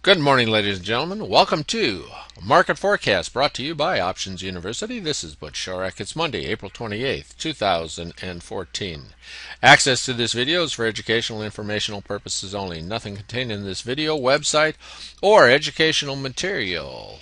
Good morning, ladies and gentlemen. Welcome to Market Forecast, brought to you by Options University. This is Butch Shorrock. It's Monday, April 28th, 2014. Access to this video is for educational and informational purposes only. Nothing contained in this video, website, or educational material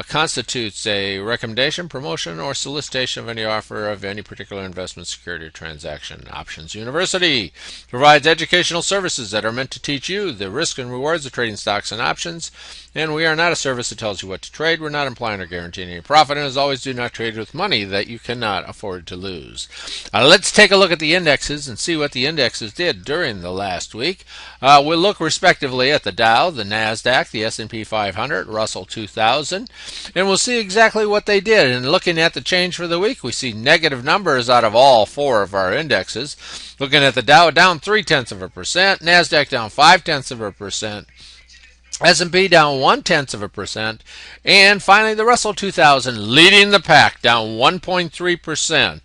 constitutes a recommendation, promotion, or solicitation of any offer of any particular investment security or transaction. Options University provides educational services that are meant to teach you the risks and rewards of trading stocks and options, and we are not a service that tells you what to trade. We're not implying or guaranteeing any profit, and as always, do not trade with money that you cannot afford to lose. Let's take a look at the indexes and see what the indexes did during the last week. We'll look respectively at the Dow, the NASDAQ, the S&P 500, Russell 2000, and we'll see exactly what they did. And looking at the change for the week, we see negative numbers out of all four of our indexes. Looking at the Dow, down 0.3%, NASDAQ down 0.5%, S&P down 0.1%, and finally the Russell 2000 leading the pack, down 1.3%.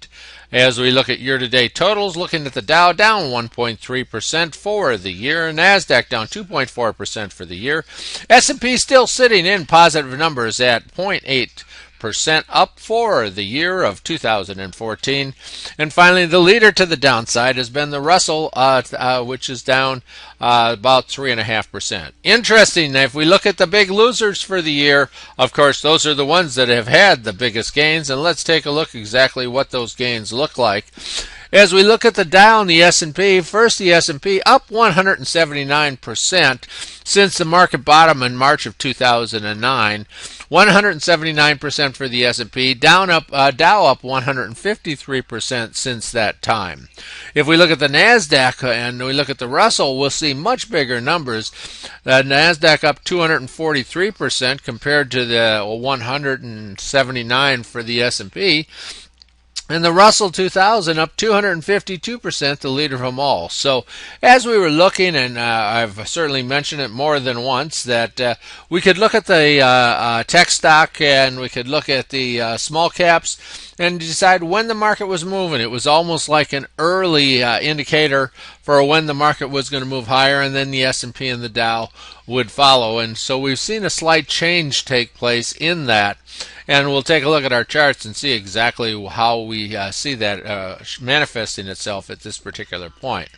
As we look at year-to-date totals, looking at the Dow, down 1.3% for the year, NASDAQ down 2.4% for the year, S&P still sitting in positive numbers at 0.8% up for the year of 2014. And finally, the leader to the downside has been the Russell, which is down about 3.5%. Interesting, if we look at the big losers for the year, of course, those are the ones that have had the biggest gains, and let's take a look exactly what those gains look like. As we look at the Dow and the S&P, first the S&P up 179% since the market bottom in March of 2009. 179% for the S&P, Dow up 153% since that time. If we look at the NASDAQ and we look at the Russell, we'll see much bigger numbers. The NASDAQ up 243% compared to the 179 for the S&P. And the Russell 2000 up 252%, the leader of them all. So as we were looking, and I've certainly mentioned it more than once, that we could look at the tech stock and we could look at the small caps and decide when the market was moving. It was almost like an early indicator for when the market was going to move higher, and then the S&P and the Dow would follow. And so we've seen a slight change take place in that. And we'll take a look at our charts and see exactly how we see that manifesting itself at this particular point.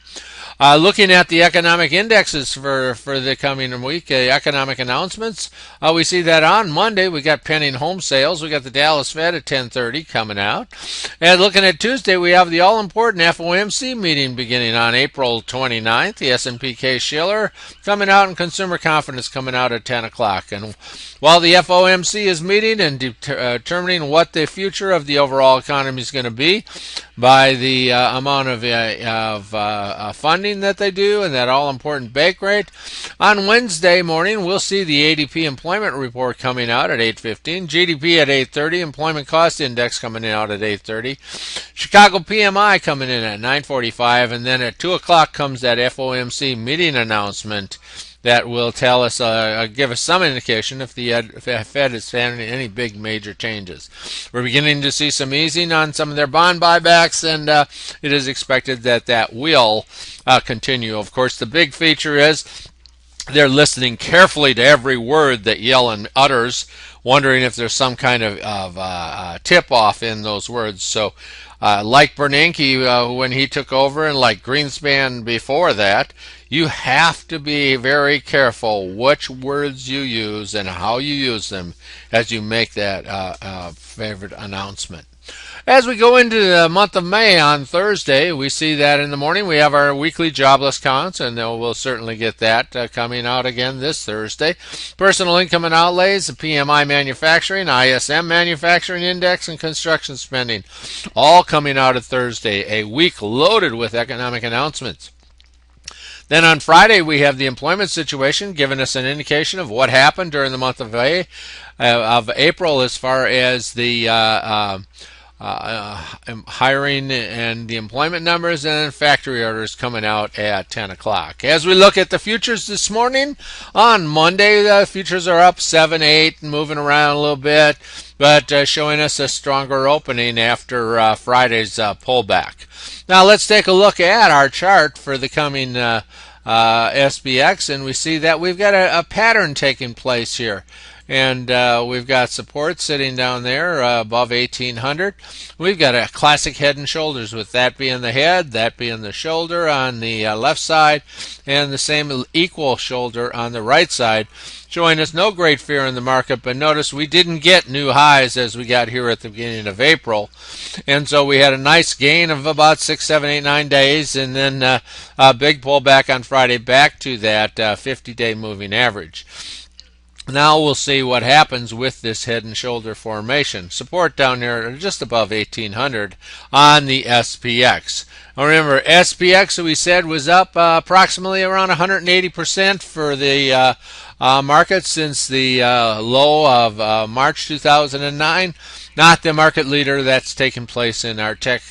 Looking at the economic indexes for the coming week, economic announcements, we see that on Monday we got pending home sales. We got the Dallas Fed at 10:30 coming out. And looking at Tuesday, we have the all-important FOMC meeting beginning on April 29th. The S&P Case-Shiller coming out, and consumer confidence coming out at 10 o'clock. And while the FOMC is meeting and determining what the future of the overall economy is going to be by the amount of funding that they do and that all-important bake rate, on Wednesday morning we'll see the ADP employment report coming out at 8:15, GDP at 8:30, employment cost index coming out at 8:30, Chicago PMI coming in at 9:45, and then at 2 o'clock comes that FOMC meeting announcement that will tell us, give us some indication if the Fed is having any big major changes. We're beginning to see some easing on some of their bond buybacks, and it is expected that that will continue. Of course, the big feature is they're listening carefully to every word that Yellen utters, wondering if there's some kind of tip-off in those words. So like Bernanke when he took over, and like Greenspan before that, you have to be very careful which words you use and how you use them as you make that favorite announcement. As we go into the month of May on Thursday, we see that in the morning we have our weekly jobless counts, and we'll certainly get that coming out again this Thursday. Personal income and outlays, the PMI manufacturing, ISM manufacturing index, and construction spending, all coming out of Thursday, a week loaded with economic announcements. Then on Friday, we have the employment situation, giving us an indication of what happened during the month of April as far as the hiring and the employment numbers, and then factory orders coming out at 10 o'clock. As we look at the futures this morning, on Monday, the futures are up 7, 8, and moving around a little bit, but showing us a stronger opening after Friday's pullback. Now let's take a look at our chart for the coming SPX, and we see that we've got a pattern taking place here. And we've got support sitting down there above 1800. We've got a classic head and shoulders, with that being the head, that being the shoulder on the left side, and the same equal shoulder on the right side, showing us no great fear in the market. But notice we didn't get new highs as we got here at the beginning of April, and so we had a nice gain of about 6, 7, 8, 9 days, and then a big pullback on Friday back to that 50-day moving average. Now we'll see what happens with this head and shoulder formation. Support down here just above 1800 on the SPX. Now remember, SPX, we said, was up approximately around 180% for the market since the low of March 2009. Not the market leader. That's taken place in our tech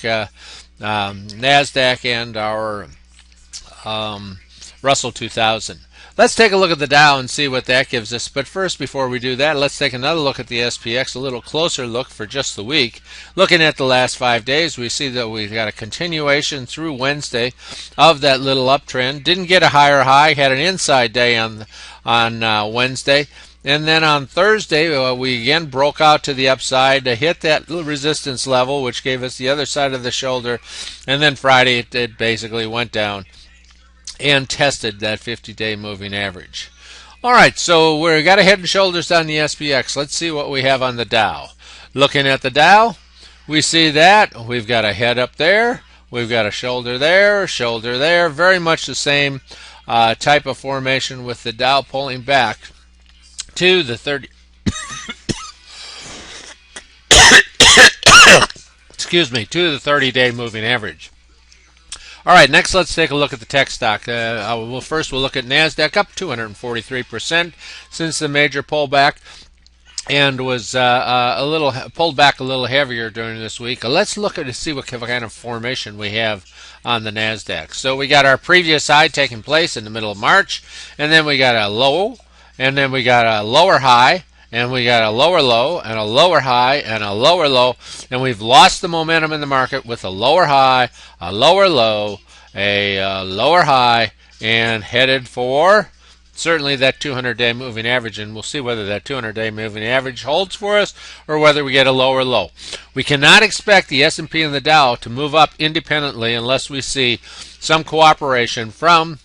NASDAQ and our Russell 2000. Let's take a look at the Dow and see what that gives us. But first, before we do that, let's take another look at the SPX, a little closer look for just the week. Looking at the last 5 days, we see that we've got a continuation through Wednesday of that little uptrend. Didn't get a higher high, had an inside day on Wednesday. And then on Thursday, we again broke out to the upside to hit that little resistance level, which gave us the other side of the shoulder. And then Friday, it basically went down and tested that 50-day moving average. All right, so we've got a head and shoulders on the SPX. Let's see what we have on the Dow. Looking at the Dow, we see that we've got a head up there, we've got a shoulder there, very much the same type of formation, with the Dow pulling back to the 30 excuse me, to the 30-day moving average. All right, next let's take a look at the tech stock. First we'll look at NASDAQ, up 243% since the major pullback, and was pulled back a little heavier during this week. Let's look at to see what kind of formation we have on the NASDAQ. So we got our previous high taking place in the middle of March, and then we got a low, and then we got a lower high, and we got a lower low, and a lower high, and a lower low, and we've lost the momentum in the market with a lower high, a lower low, a lower high, and headed for certainly that 200-day moving average, and we'll see whether that 200-day moving average holds for us or whether we get a lower low. We cannot expect the S&P and the Dow to move up independently unless we see some cooperation from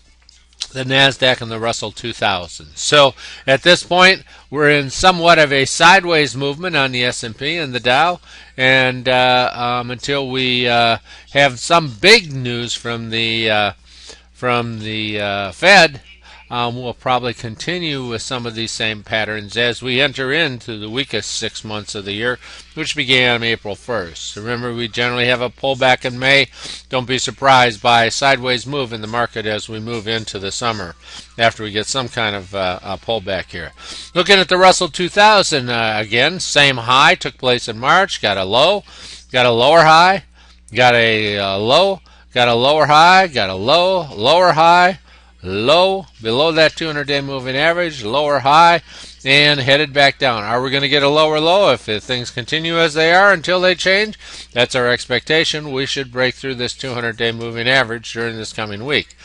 the NASDAQ and the Russell 2000. So at this point, we're in somewhat of a sideways movement on the S&P and the Dow, and until we have some big news from the Fed, we'll probably continue with some of these same patterns as we enter into the weakest 6 months of the year, which began April 1st. Remember, we generally have a pullback in May. Don't be surprised by a sideways move in the market as we move into the summer after we get some kind of a pullback here. Looking at the Russell 2000, again, same high took place in March, got a low, got a lower high, got a low, got a lower high, got a low, lower high, low, below that 200-day moving average, lower high, and headed back down. Are we going to get a lower low if things continue as they are until they change? That's our expectation. We should break through this 200-day moving average during this coming week.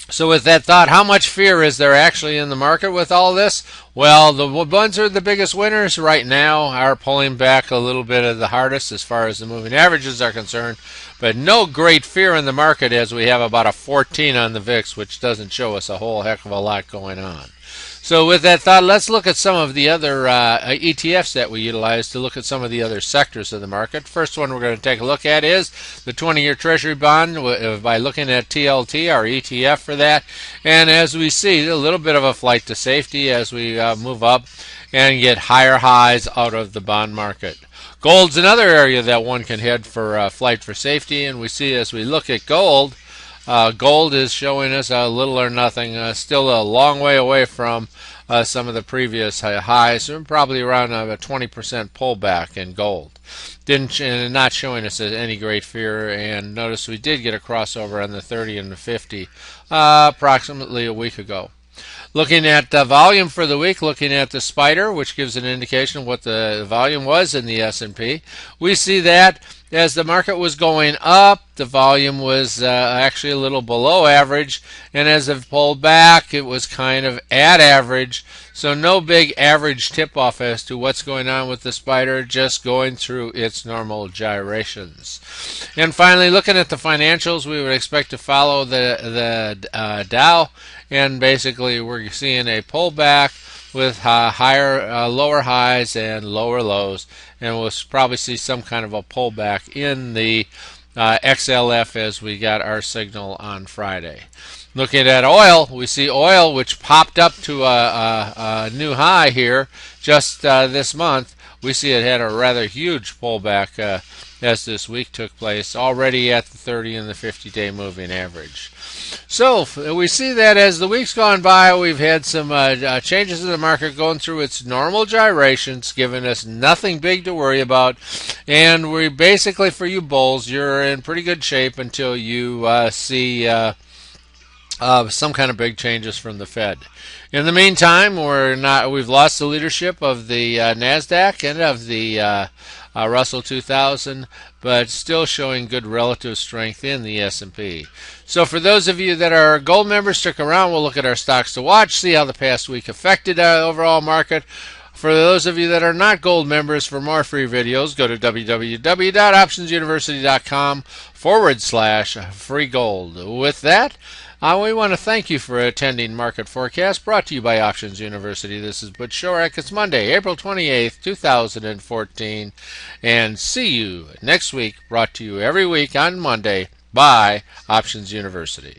So with that thought, how much fear is there actually in the market with all this? Well, the ones who are the biggest winners right now are pulling back a little bit of the hardest as far as the moving averages are concerned, but no great fear in the market as we have about a 14 on the VIX, which doesn't show us a whole heck of a lot going on. So with that thought, let's look at some of the other ETFs that we utilize to look at some of the other sectors of the market. First one we're going to take a look at is the 20-year Treasury bond by looking at TLT, our ETF for that. And as we see, a little bit of a flight to safety as we move up and get higher highs out of the bond market. Gold's another area that one can head for flight for safety, and we see as we look at gold, gold is showing us a little or nothing, still a long way away from some of the previous highs. We're probably around a 20% pullback in gold. Not showing us any great fear, and notice we did get a crossover on the 30 and the 50 approximately a week ago. Looking at volume for the week, looking at the spider, which gives an indication of what the volume was in the S&P, we see that as the market was going up, the volume was actually a little below average, and as it pulled back, it was kind of at average. So no big average tip-off as to what's going on with the spider, just going through its normal gyrations. And finally, looking at the financials, we would expect to follow the Dow, and basically we're seeing a pullback with lower highs and lower lows, and we'll probably see some kind of a pullback in the XLF as we got our signal on Friday. Looking at oil, we see oil, which popped up to a new high here just this month. We see it had a rather huge pullback as this week took place, already at the 30 and the 50-day moving average. So we see that as the week's gone by, we've had some changes in the market going through its normal gyrations, giving us nothing big to worry about. And we basically, for you bulls, you're in pretty good shape until you see some kind of big changes from the Fed. In the meantime, we've lost the leadership of the NASDAQ and of the Russell 2000, but still showing good relative strength in the S&P. So for those of you that are gold members, stick around. We'll look at our stocks to watch, see how the past week affected our overall market. For those of you that are not gold members, for more free videos, go to www.optionsuniversity.com/free gold. With that, we want to thank you for attending Market Forecast, brought to you by Options University. This is Butch Shorek. It's Monday, April 28th, 2014, and see you next week, brought to you every week on Monday by Options University.